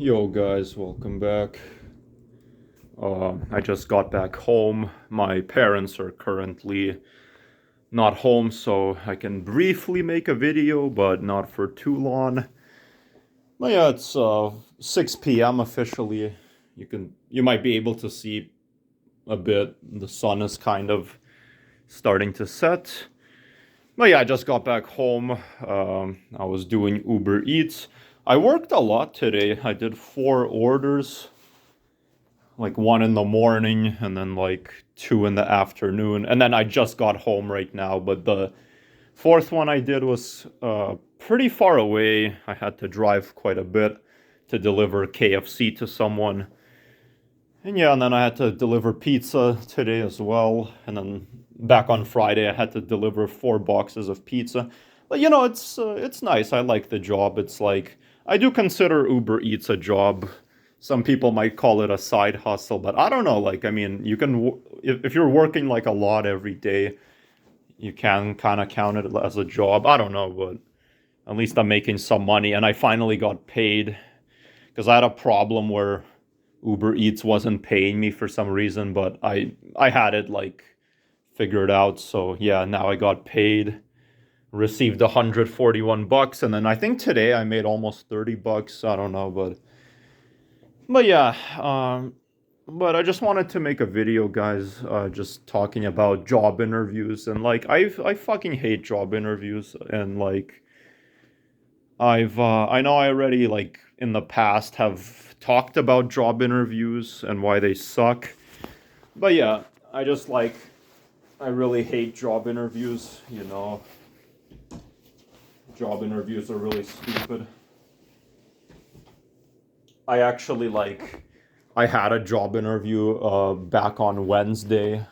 Yo guys, welcome back. I just got back home. My parents are currently not home, so I can briefly make a video, but not for too long. But yeah, it's 6 p.m. officially. You might be able to see a bit. The sun is kind of starting to set. But yeah, I just got back home. I was doing Uber Eats. I worked a lot today. I did 4 orders, like one in the morning and then like two in the afternoon. And then I just got home right now. But the fourth one I did was pretty far away. I had to drive quite a bit to deliver KFC to someone. And yeah, and then I had to deliver pizza today as well. And then back on Friday, I had to deliver 4 boxes of pizza. But it's nice. I like the job. It's like I do consider Uber Eats a job. Some people might call it a side hustle, but I don't know. Like, I mean, you can if you're working like a lot every day, you can kind of count it as a job. I don't know, but at least I'm making some money, and I finally got paid because I had a problem where Uber Eats wasn't paying me for some reason, but I had it like figured out. So yeah, now I got paid, received 141 bucks, and then I think today I made almost 30 bucks. I don't know, but yeah, but I just wanted to make a video, guys, just talking about job interviews. And like I fucking hate job interviews. And like I know I already, like, in the past have talked about job interviews and why they suck. But yeah, I just like I really hate job interviews, you know. Job interviews are really stupid. I actually like I had a job interview back on Wednesday,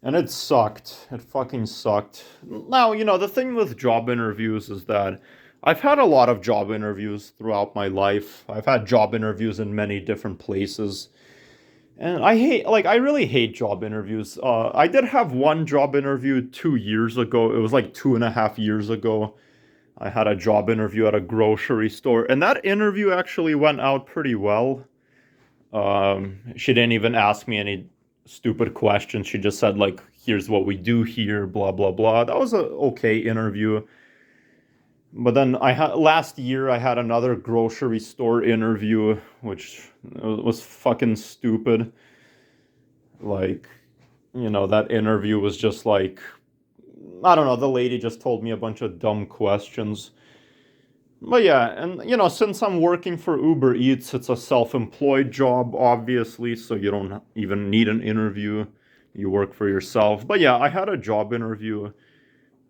and it sucked. It fucking sucked. Now, the thing with job interviews is that I've had a lot of job interviews throughout my life. I've had job interviews in many different places. And I really hate job interviews. I did have one job interview 2 years ago. It was like 2.5 years ago. I had a job interview at a grocery store, and that interview actually went out pretty well. She didn't even ask me any stupid questions. She just said, like, here's what we do here, blah blah blah. That was a okay interview. But then last year I had another grocery store interview, which was fucking stupid. Like, that interview was just like, I don't know, the lady just told me a bunch of dumb questions. But yeah, and since I'm working for Uber Eats, it's a self-employed job, obviously, so you don't even need an interview. You work for yourself. But yeah, I had a job interview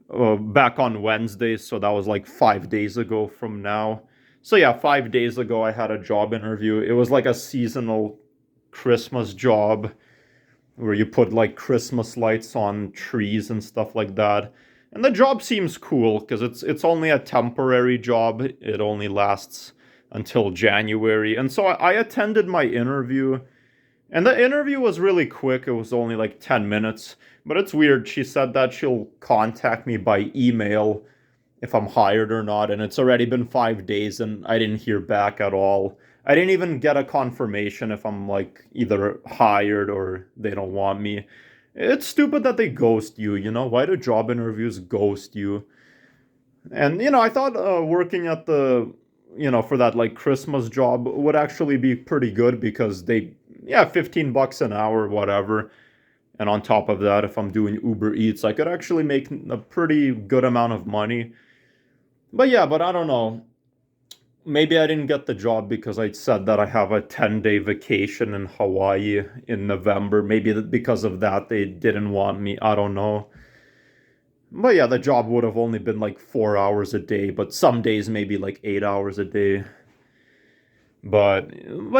back on Wednesday, so that was like 5 days ago from now. So yeah, 5 days ago, I had a job interview. It was like a seasonal Christmas job where you put like Christmas lights on trees and stuff like that. And the job seems cool because it's only a temporary job. It only lasts until January. And so I attended my interview, and the interview was really quick. It was only like 10 minutes. But it's weird. She said that she'll contact me by email if I'm hired or not. And it's already been 5 days and I didn't hear back at all. I didn't even get a confirmation if I'm like either hired or they don't want me. It's stupid that they ghost you, you know? Why do job interviews ghost you? And, I thought working at for that like Christmas job would actually be pretty good because yeah, 15 bucks an hour, whatever. And on top of that, if I'm doing Uber Eats, I could actually make a pretty good amount of money. But yeah, but I don't know. Maybe I didn't get the job because I said that I have a 10-day vacation in Hawaii in November. Maybe because of that, they didn't want me. I don't know. But yeah, the job would have only been like 4 hours a day, but some days maybe like 8 hours a day. But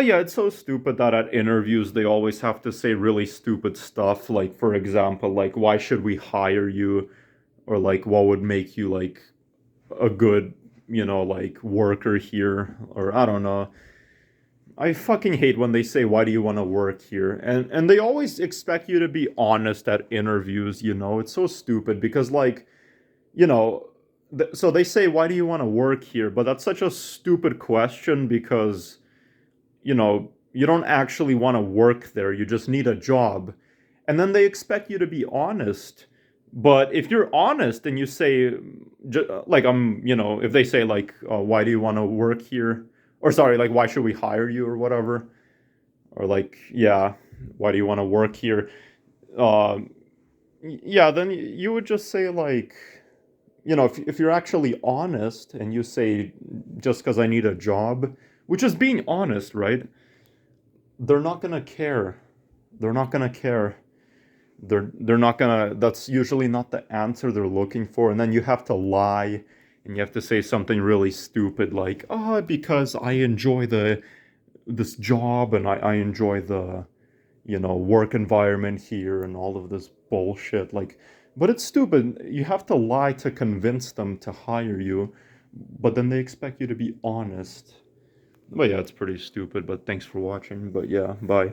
yeah, it's so stupid that at interviews they always have to say really stupid stuff. Like, for example, like, why should we hire you? Or like, what would make you like a good, like, worker here? Or I don't know. I fucking hate when they say, why do you want to work here? And they always expect you to be honest at interviews, you know? It's so stupid because, like, you know, so they say, why do you want to work here? But that's such a stupid question because you don't actually want to work there, you just need a job. And then they expect you to be honest. But if you're honest and you say, like, if they say, like, why do you want to work here? Or, sorry, like, why should we hire you or whatever? Or, like, yeah, why do you want to work here? Uh, yeah, then you would just say, like, if you're actually honest and you say, just because I need a job, which is being honest, right? They're not gonna care. They're not gonna care. They're not gonna. That's usually not the answer they're looking for. And then you have to lie, and you have to say something really stupid like, "Oh, because I enjoy this job and I enjoy the work environment here and all of this bullshit." Like, but it's stupid. You have to lie to convince them to hire you, but then they expect you to be honest. But yeah, it's pretty stupid. But thanks for watching. But yeah, bye.